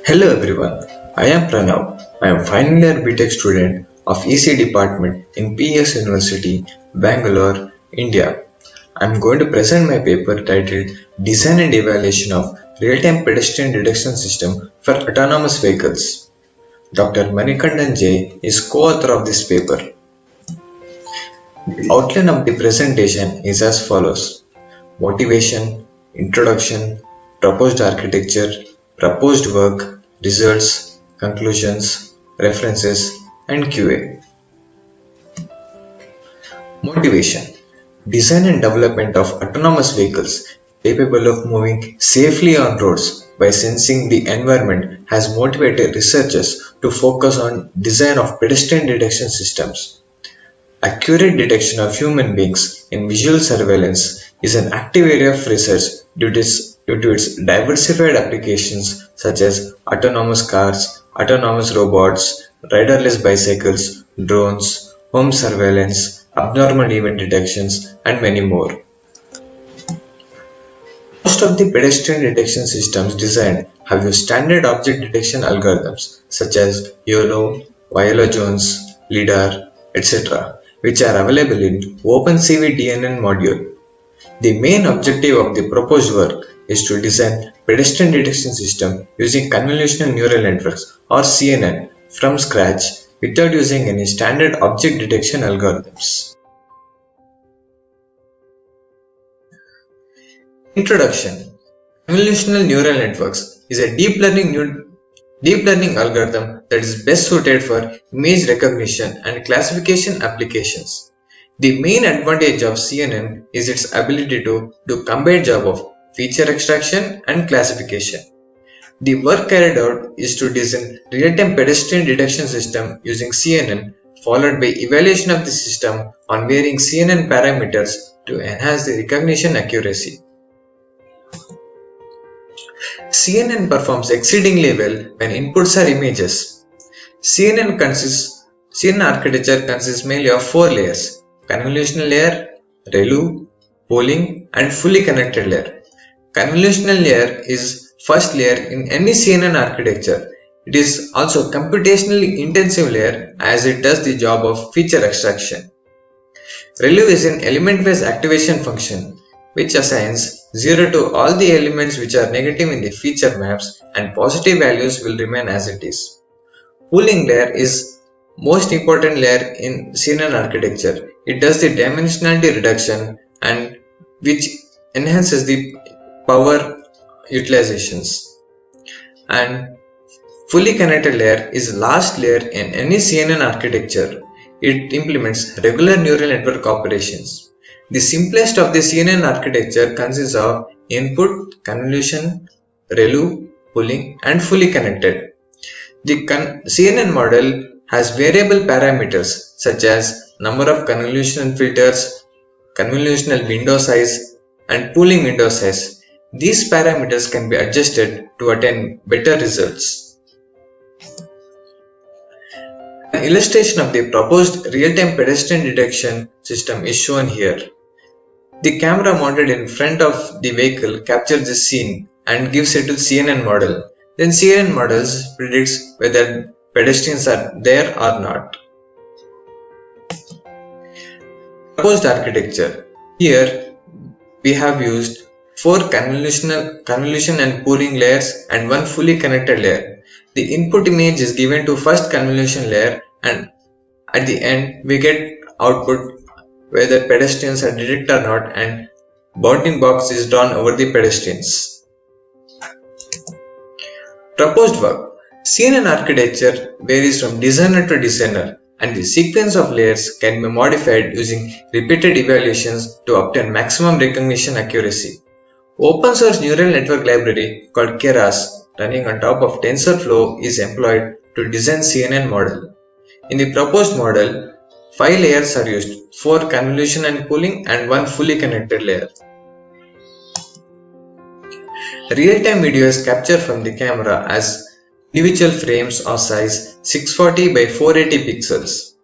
Hello everyone, I am Pranav. I am final year BTech student of EC department in PS University, Bangalore, India. I am going to present my paper titled Design and Evaluation of Real-Time Pedestrian Detection System for Autonomous Vehicles. Dr. Manikandan J is co-author of this paper. The outline of the presentation is as follows: motivation, introduction, proposed architecture, proposed work, results, conclusions, references, and QA. Motivation: design and development of autonomous vehicles capable of moving safely on roads by sensing the environment has motivated researchers to focus on design of pedestrian detection systems. Accurate detection of human beings in visual surveillance is an active area of research due to its diversified applications such as autonomous cars, autonomous robots, riderless bicycles, drones, home surveillance, abnormal event detections, and many more. Most of the pedestrian detection systems designed have used standard object detection algorithms such as YOLO, Viola-Jones, LIDAR, etc., which are available in OpenCV DNN module. The main objective of the proposed work is to design pedestrian detection system using convolutional neural networks or CNN from scratch without using any standard object detection algorithms. Introduction: Convolutional neural networks is a deep learning algorithm that is best suited for image recognition and classification applications. The main advantage of CNN is its ability to do combined job of feature extraction and classification. The work carried out is to design real-time pedestrian detection system using CNN, followed by evaluation of the system on varying CNN parameters to enhance the recognition accuracy. CNN performs exceedingly well when inputs are images. CNN architecture consists mainly of four layers: convolutional layer, ReLU, pooling, and fully connected layer. Convolutional layer is first layer in any CNN architecture. It is also computationally intensive layer as it does the job of feature extraction. ReLU is an element-based activation function which assigns 0 to all the elements which are negative in the feature maps and positive values will remain as it is. Pooling layer is most important layer in CNN architecture. It does the dimensionality reduction and which enhances the power utilizations. And fully connected layer is last layer in any CNN architecture. It implements regular neural network operations. The simplest of the CNN architecture consists of input, convolution, ReLU, pooling, and fully connected. The CNN model has variable parameters such as number of convolutional filters, convolutional window size, and pooling window size. These parameters can be adjusted to attain better results. An illustration of the proposed real-time pedestrian detection system is shown here. The camera mounted in front of the vehicle captures the scene and gives it to CNN model. Then CNN models predicts whether pedestrians are there or not. Proposed architecture. Here we have used four convolution and pooling layers and one fully connected layer. The input image is given to first convolution layer and at the end we get output whether pedestrians are detected or not and bounding box is drawn over the pedestrians. Proposed work. CNN architecture varies from designer to designer and the sequence of layers can be modified using repeated evaluations to obtain maximum recognition accuracy. Open source neural network library called Keras running on top of TensorFlow is employed to design CNN model. In the proposed model, 5 layers are used, 4 convolution and pooling and 1 fully connected layer. Real-time video is captured from the camera as individual frames of size 640 by 480 pixels.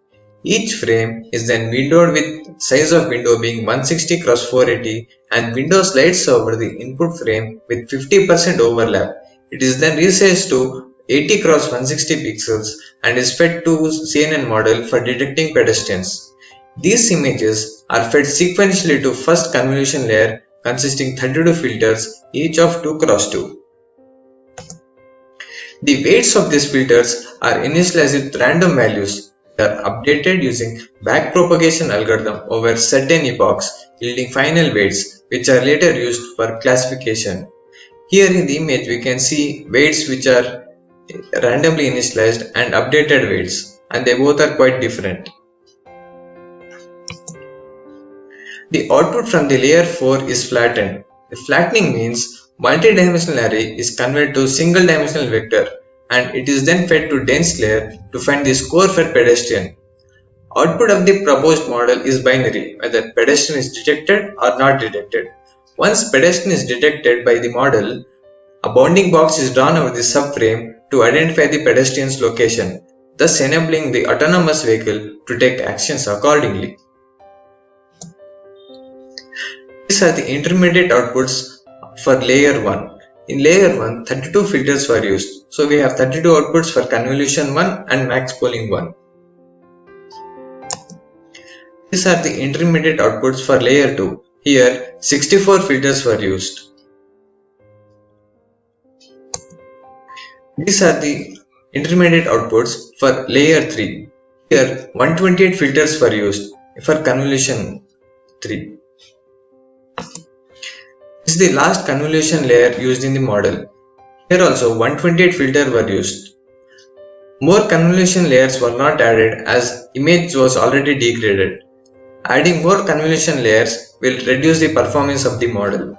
Each frame is then windowed with size of window being 160 x 480 and window slides over the input frame with 50% overlap. It is then resized to 80 cross 160 pixels and is fed to CNN model for detecting pedestrians. These images are fed sequentially to first convolution layer consisting 32 filters, each of 2 cross 2. The weights of these filters are initialized with random values that are updated using backpropagation algorithm over certain epochs, yielding final weights which are later used for classification. Here in the image we can see weights which are randomly initialized and updated weights, and they both are quite different. The output from the layer 4 is flattened. The flattening means multi-dimensional array is converted to single dimensional vector and it is then fed to dense layer to find the score for pedestrian. Output of the proposed model is binary, whether pedestrian is detected or not detected. Once pedestrian is detected by the model, a bounding box is drawn over the subframe to identify the pedestrian's location, thus enabling the autonomous vehicle to take actions accordingly. These are the intermediate outputs for layer 1. In layer 1, 32 filters were used. So we have 32 outputs for convolution 1 and max pooling 1. These are the intermediate outputs for layer 2. Here, 64 filters were used. These are the intermediate outputs for layer 3. Here, 128 filters were used for convolution 3. This is the last convolution layer used in the model. Here also 128 filters were used. More convolution layers were not added as image was already degraded. Adding more convolution layers will reduce the performance of the model.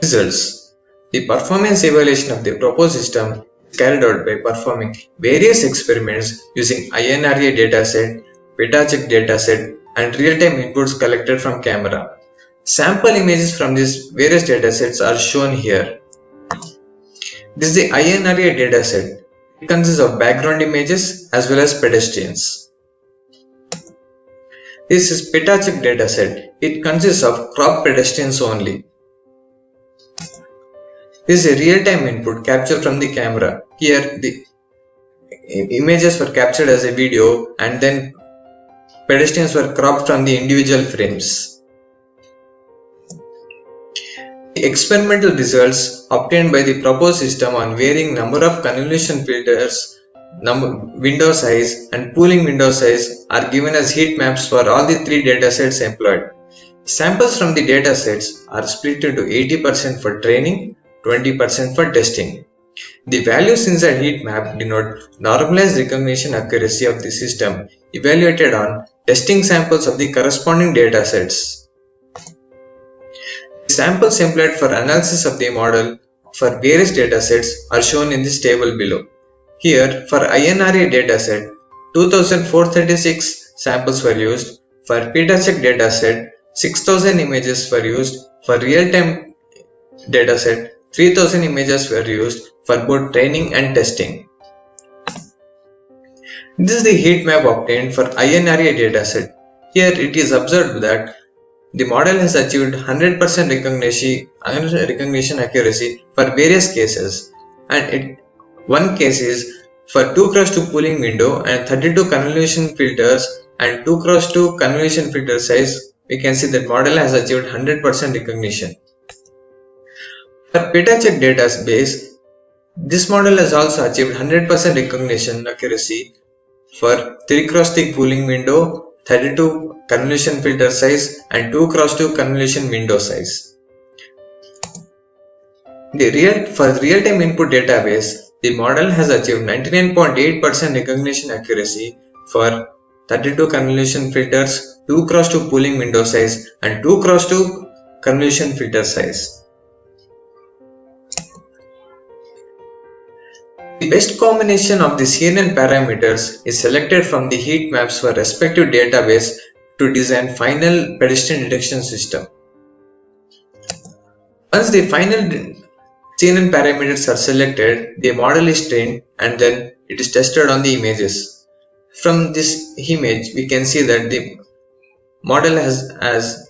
Results. The performance evaluation of the proposed system is carried out by performing various experiments using INRA dataset, PetaCheck dataset, and real-time inputs collected from camera. Sample images from these various datasets are shown here. This is the INRA dataset. It consists of background images as well as pedestrians. This is PetaCheck dataset. It consists of cropped pedestrians only. This is a real-time input captured from the camera. Here the images were captured as a video and then pedestrians were cropped from the individual frames. The experimental results obtained by the proposed system on varying number of convolution filters, window size and pooling window size are given as heat maps for all the 3 datasets employed. Samples from the datasets are split into 80% for training, 20% for testing. The values inside heat map denote normalized recognition accuracy of the system evaluated on testing samples of the corresponding datasets. The samples employed for analysis of the model for various datasets are shown in this table below. Here, for INRA dataset, 2436 samples were used. For PetaCheck dataset, 6000 images were used. For real-time dataset, 3000 images were used for both training and testing. This is the heat map obtained for INRA dataset. Here it is observed that the model has achieved 100% recognition accuracy for various cases, and one case is for 2x2 pooling window and 32 convolution filters and 2x2 convolution filter size. We can see that model has achieved 100% recognition. For PetaCheck database, this model has also achieved 100% recognition accuracy for 3x3 pooling window, 32 convolution filter size and 2x2 convolution window size. For the real-time input database, the model has achieved 99.8% recognition accuracy for 32 convolution filters, 2x2 pooling window size and 2x2 convolution filter size. The best combination of the CNN parameters is selected from the heat maps for respective database to design final pedestrian detection system. Once the final CNN parameters are selected, the model is trained and then it is tested on the images. From this image, we can see that the model has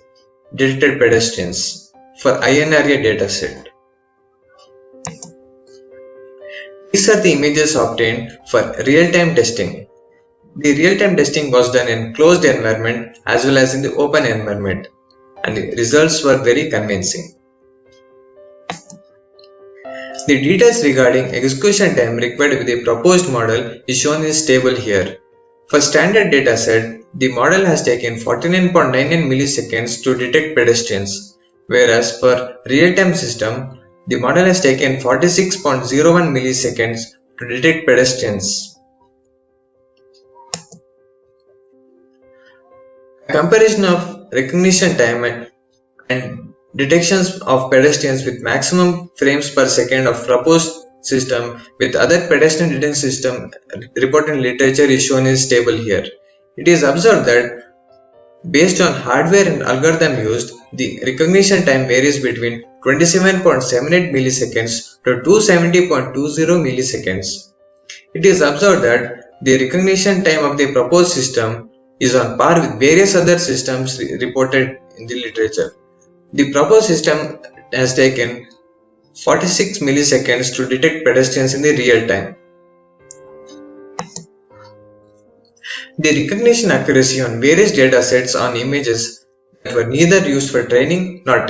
detected pedestrians for INRA dataset. These are the images obtained for real-time testing. The real-time testing was done in closed environment as well as in the open environment, and the results were very convincing. The details regarding execution time required with the proposed model is shown in this table here. For standard dataset, the model has taken 49.99 milliseconds to detect pedestrians, whereas for real-time system, the model has taken 46.01 milliseconds to detect pedestrians. A comparison of recognition time and detections of pedestrians with maximum frames per second of proposed system with other pedestrian detection system reported in literature is shown in this table here. It is observed that based on hardware and algorithm used, the recognition time varies between 27.78 milliseconds to 270.20 milliseconds. It is observed that the recognition time of the proposed system is on par with various other systems reported in the literature. The proposed system has taken 46 milliseconds to detect pedestrians in the real time. The recognition accuracy on various datasets on images that were neither used for training nor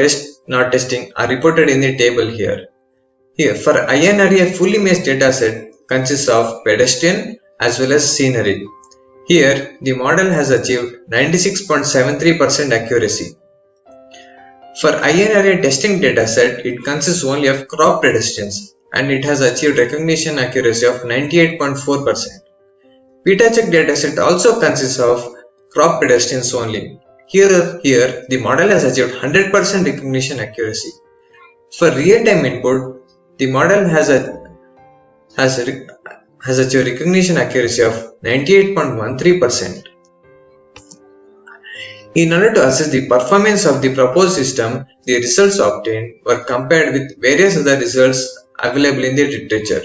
testing are reported in the table here. Here, for INRA, a full image dataset consists of pedestrian as well as scenery. Here, the model has achieved 96.73% accuracy. For INRA testing dataset, it consists only of crop pedestrians and it has achieved recognition accuracy of 98.4%. PetaCheck dataset also consists of crop pedestrians only. Here, the model has achieved 100% recognition accuracy. For real-time input, the model has achieved recognition accuracy of 98.13%. In order to assess the performance of the proposed system, the results obtained were compared with various other results available in the literature.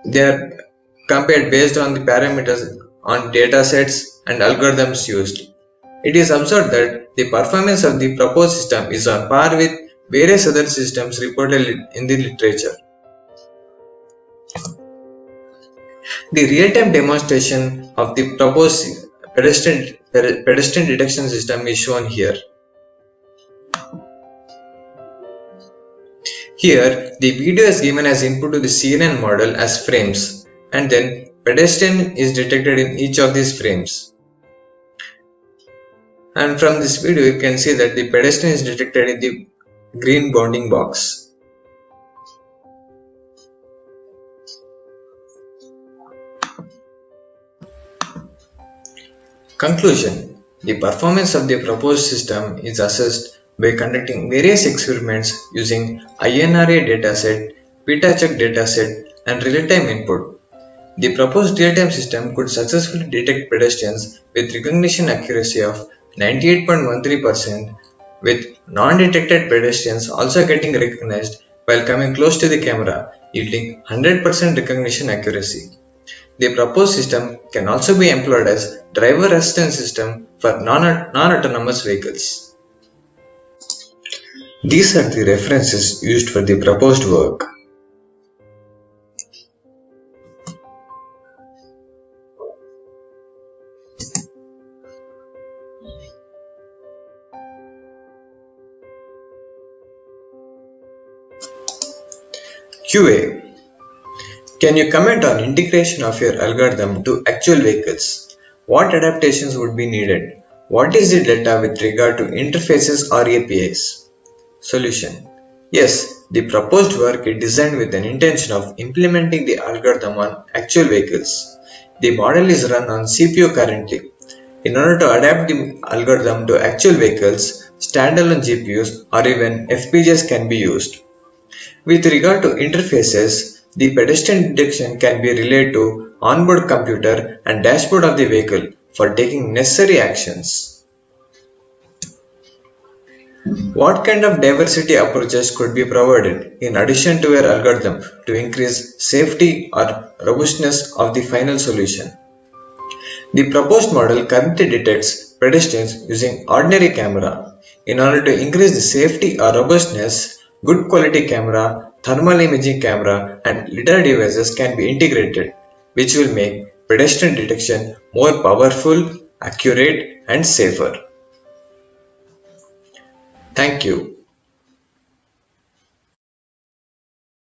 They are compared based on the parameters on datasets and algorithms used. It is observed that the performance of the proposed system is on par with various other systems reported in the literature. The real-time demonstration of the proposed pedestrian detection system is shown here. Here, the video is given as input to the CNN model as frames, and then pedestrian is detected in each of these frames. And from this video, you can see that the pedestrian is detected in the green bounding box. Conclusion: the performance of the proposed system is assessed by conducting various experiments using INRA dataset, PetaCheck dataset, and real-time input. The proposed real-time system could successfully detect pedestrians with recognition accuracy of 98.13%, with non-detected pedestrians also getting recognized while coming close to the camera, yielding 100% recognition accuracy. The proposed system can also be employed as driver assistance system for non-autonomous vehicles. These are the references used for the proposed work. QA. Can you comment on integration of your algorithm to actual vehicles? What adaptations would be needed? What is the data with regard to interfaces or APIs? Solution. Yes, the proposed work is designed with an intention of implementing the algorithm on actual vehicles. The model is run on CPU currently. In order to adapt the algorithm to actual vehicles, standalone GPUs or even FPGAs can be used. With regard to interfaces, the pedestrian detection can be relayed to onboard computer and dashboard of the vehicle for taking necessary actions. What kind of diversity approaches could be provided in addition to your algorithm to increase safety or robustness of the final solution? The proposed model currently detects pedestrians using ordinary camera. In order to increase the safety or robustness, good quality camera, thermal imaging camera and lidar devices can be integrated, which will make pedestrian detection more powerful, accurate and safer. Thank you.